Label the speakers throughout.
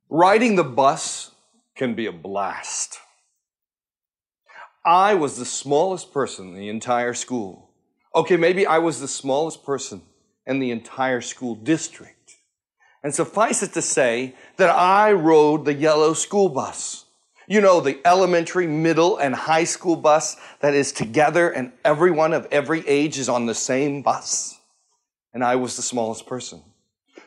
Speaker 1: Riding the bus can be a blast. I was the smallest person in the entire school. Okay, maybe I was the smallest person in the entire school district. And suffice it to say that I rode the yellow school bus. You know, the elementary, middle, and high school bus that is together and everyone of every age is on the same bus. And I was the smallest person.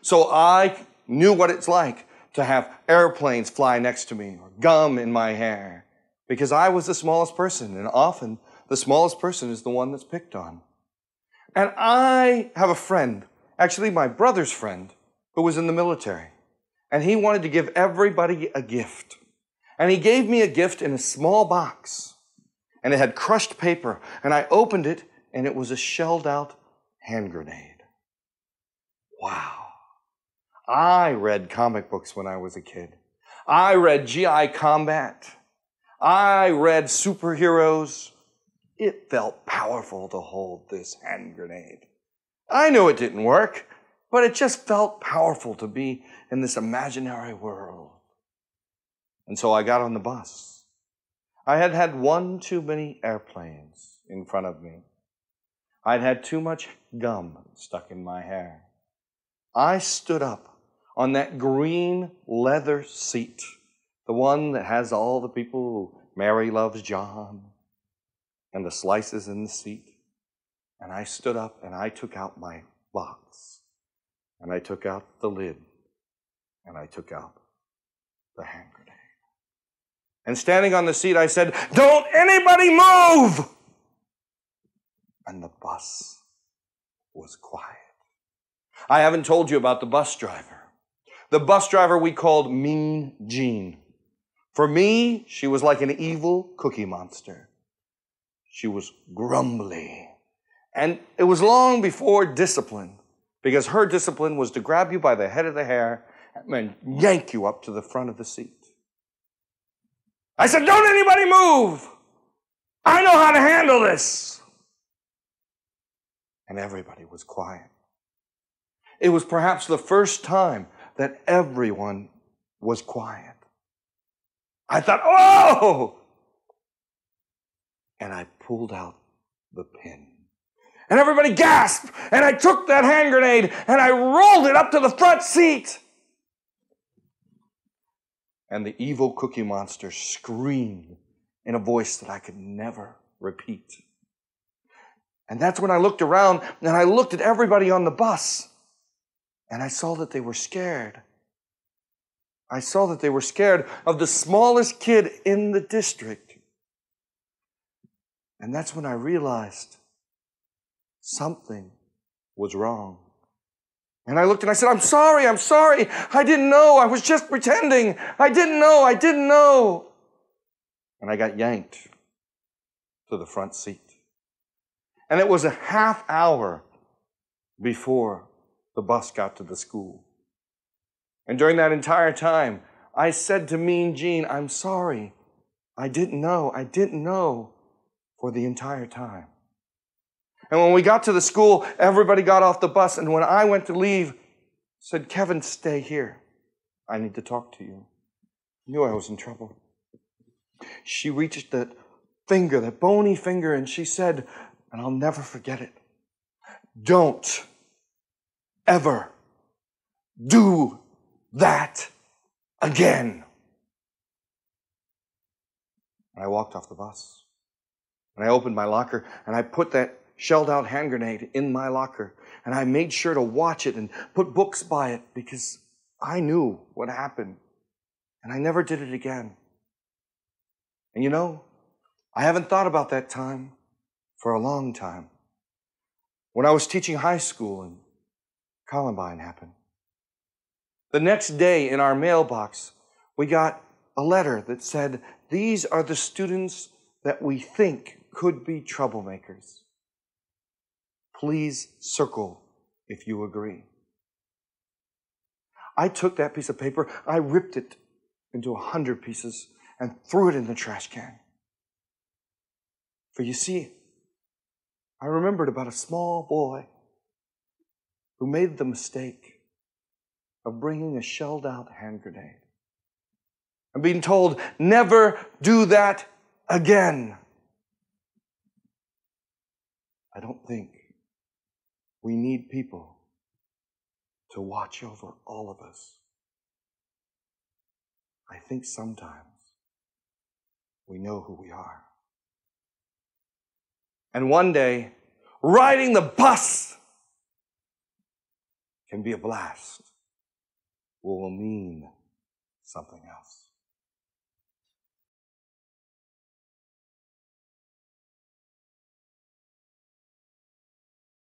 Speaker 1: So I knew what it's like to have airplanes fly next to me or gum in my hair because I was the smallest person, and often the smallest person is the one that's picked on. And I have a friend, actually my brother's friend, who was in the military, and he wanted to give everybody a gift. And he gave me a gift in a small box, and it had crushed paper, and I opened it, and it was a shelled out hand grenade. Wow. I read comic books when I was a kid. I read G.I. Combat. I read superheroes. It felt powerful to hold this hand grenade. I knew it didn't work, but it just felt powerful to be in this imaginary world. And so I got on the bus. I had had one too many airplanes in front of me. I'd had too much gum stuck in my hair. I stood up on that green leather seat, the one that has all the people who Mary loves John and the slices in the seat. And I stood up and I took out my box and I took out the lid and I took out the hand grenade. And standing on the seat, I said, "Don't anybody move!" And the bus was quiet. I haven't told you about the bus driver. The bus driver we called Mean Jean. For me, she was like an evil cookie monster. She was grumbly. And it was long before discipline, because her discipline was to grab you by the head of the hair and yank you up to the front of the seat. I said, "Don't anybody move! I know how to handle this!" And everybody was quiet. It was perhaps the first time that everyone was quiet. I thought, "Oh!" And I pulled out the pin. And everybody gasped, and I took that hand grenade and I rolled it up to the front seat. And the evil cookie monster screamed in a voice that I could never repeat. And that's when I looked around and I looked at everybody on the bus and I saw that they were scared. I saw that they were scared of the smallest kid in the district. And that's when I realized something was wrong. And I looked and I said, I'm sorry. I didn't know. I was just pretending. I didn't know. And I got yanked to the front seat. And it was a half hour before the bus got to the school. And during that entire time, I said to Mean Jean, "I'm sorry. I didn't know for the entire time." And when we got to the school, everybody got off the bus. And when I went to leave, I said, "Kevin, stay here. I need to talk to you." I knew I was in trouble. She reached that finger, that bony finger, and she said, and I'll never forget it, "Don't ever do that again." And I walked off the bus. And I opened my locker, and I put that shelled out hand grenade in my locker. And I made sure to watch it and put books by it because I knew what happened. And I never did it again. And you know, I haven't thought about that time for a long time. When I was teaching high school and Columbine happened. The next day in our mailbox, we got a letter that said, "These are the students that we think could be troublemakers. Please circle if you agree." I took that piece of paper, I ripped it into 100 pieces and threw it in the trash can. For you see, I remembered about a small boy who made the mistake of bringing a shelled out hand grenade and being told, never do that again. I don't think we need people to watch over all of us. I think sometimes we know who we are. And one day, riding the bus can be a blast. Will mean something else.